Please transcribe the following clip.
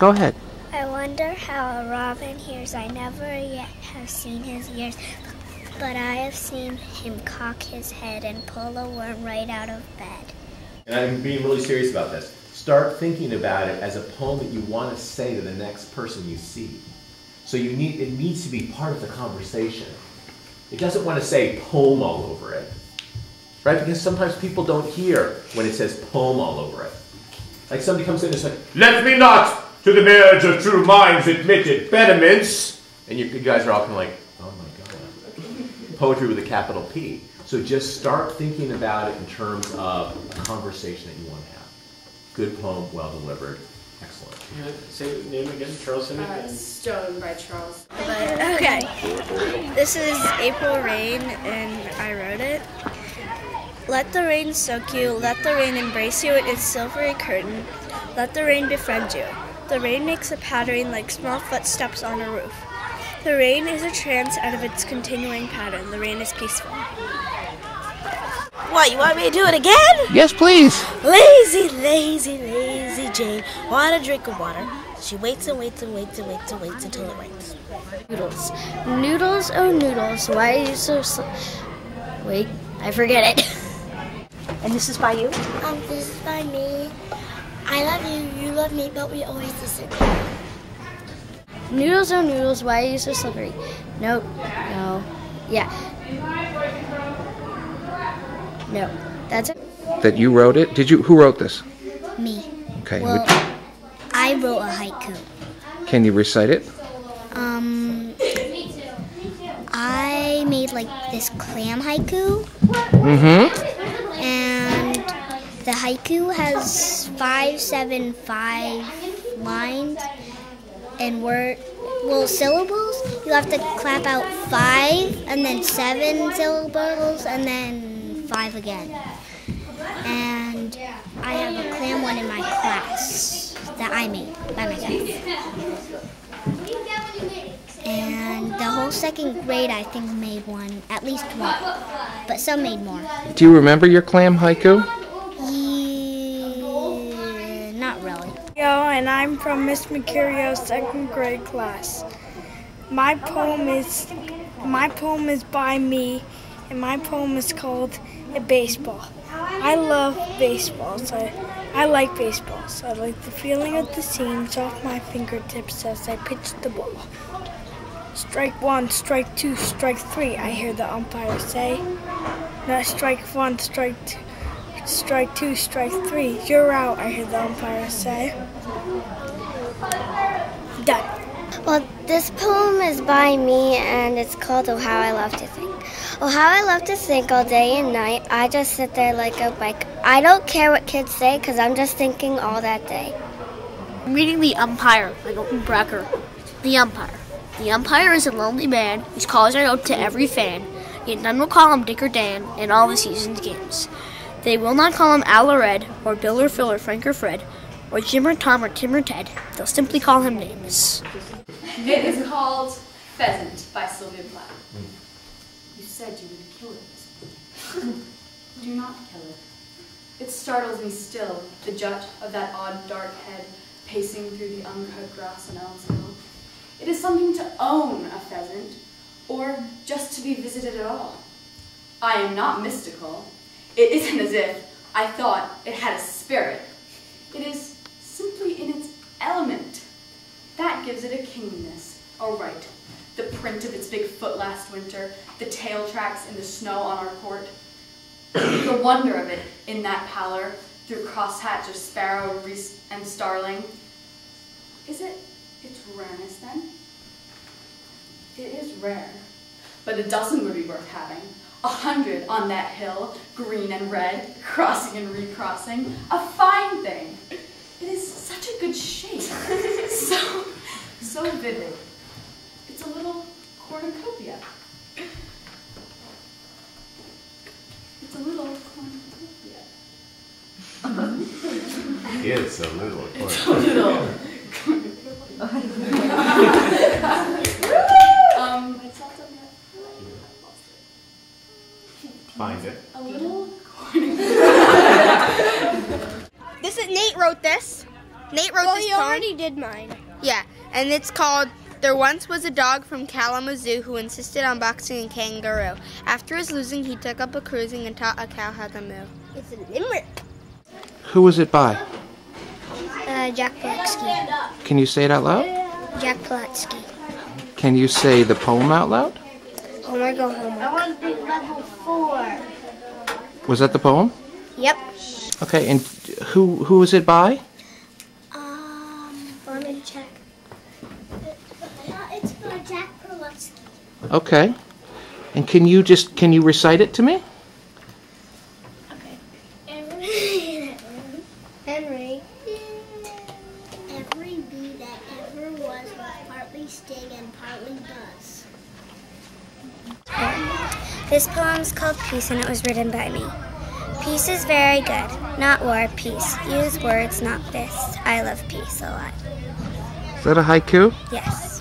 Go ahead. I wonder how a robin hears. I never yet have seen his ears, but I have seen him cock his head and pull a worm right out of bed. And I'm being really serious about this. Start thinking about it as a poem that you want to say to the next person you see. So it needs to be part of the conversation. It doesn't want to say poem all over it, right? Because sometimes people don't hear when it says poem all over it. Like somebody comes in and says, "Let me not to the marriage of true minds admit impediments." And you guys are all kind of like, oh my God. Poetry with a capital P. So just start thinking about it in terms of a conversation that you want to have. Good poem, well delivered. Excellent. Say the name again, Charles. Stone by Charles. Okay. This is April Rain, and I wrote it. Let the rain soak you, let the rain embrace you in its silvery curtain. Let the rain befriend you. The rain makes a pattern like small footsteps on a roof. The rain is a trance out of its continuing pattern. The rain is peaceful. What, you want me to do it again? Yes, please. Lazy, lazy, lazy Jane. Want a drink of water. She waits and waits and waits and waits and waits until it rains. Noodles. Noodles, oh noodles, why are you so Wait, I forget it. And this is by you? This is by me. I love you, you love me, but we always disagree. Noodles, oh noodles, why are you so slippery? No, yeah. No, that's it. That you wrote it? Who wrote this? Me. Okay. Well, I wrote a haiku. Can you recite it? I made like this clam haiku. Mm-hmm. And the haiku has 5, 7, 5 lines and syllables. You have to clap out 5 and then 7 syllables and then 5 again. And I have a clam one in my class that I made by myself. And the whole second grade, I think, made one, at least one, but some made more. Do you remember your clam haiku? Yeah, not really. And I'm from Miss Mercurio's second grade class. My poem is by me, and my poem is called "A Baseball." I love baseballs. I like baseballs. I like the feeling of the seams off my fingertips as I pitch the ball. Strike 1, strike 2, strike 3, I hear the umpire say. Now strike 1, strike 2, strike 2, strike 3, you're out, I hear the umpire say. Done. Well, this poem is by me, and it's called "Oh How I Love to Think." Oh, how I love to think all day and night. I just sit there like a bike. I don't care what kids say, because I'm just thinking all that day. I'm reading The Umpire by Milton Brecker. The Umpire. The umpire is a lonely man whose calls are out to every fan, yet none will call him Dick or Dan in all the season's games. They will not call him Al or Ed, or Bill or Phil or Frank or Fred, or Jim or Tom or Tim or Ted. They'll simply call him names. It is called Pheasant by Sylvia Plath. You said you would kill it. Do not kill it. It startles me still, the jut of that odd dark head pacing through the uncut grass on Elms Hill. It is something to own a pheasant, or just to be visited at all. I am not mystical. It isn't as if I thought it had a spirit. It is simply in its element. That gives it a kingliness, a right. The print of its big foot last winter, the tail tracks in the snow on our court. The wonder of it in that pallor, through crosshatch of sparrow, reese, and starling. Is it its rareness then? It is rare, but a dozen would be worth having. 100 on that hill, green and red, crossing and recrossing. A fine thing. It is such a good shape. so vivid. It's a little cornucopia. It's a little cornucopia. It's a little cornucopia. It's a little Find it. a little Nate wrote this. Nate wrote this already did mine. Yeah, and it's called There Once Was a Dog from Kalamazoo Who Insisted on Boxing a Kangaroo. After his losing, he took up a cruising and taught a cow how to moo. It's a limerick. Who was it by? Jack Pulatsky. Can you say it out loud? Jack Pulatsky. Can you say the poem out loud? Homework, go homework. I want to do level 4. Was that the poem? Yep. Okay, and who was it by? Let me check. It's by Jack Pulatsky. Okay. And can you recite it to me? Henry. Every bee that ever was partly sting and partly buzz. This poem's called Peace and it was written by me. Peace is very good, not war, peace. Use words, not fists. I love peace a lot. Is that a haiku? Yes.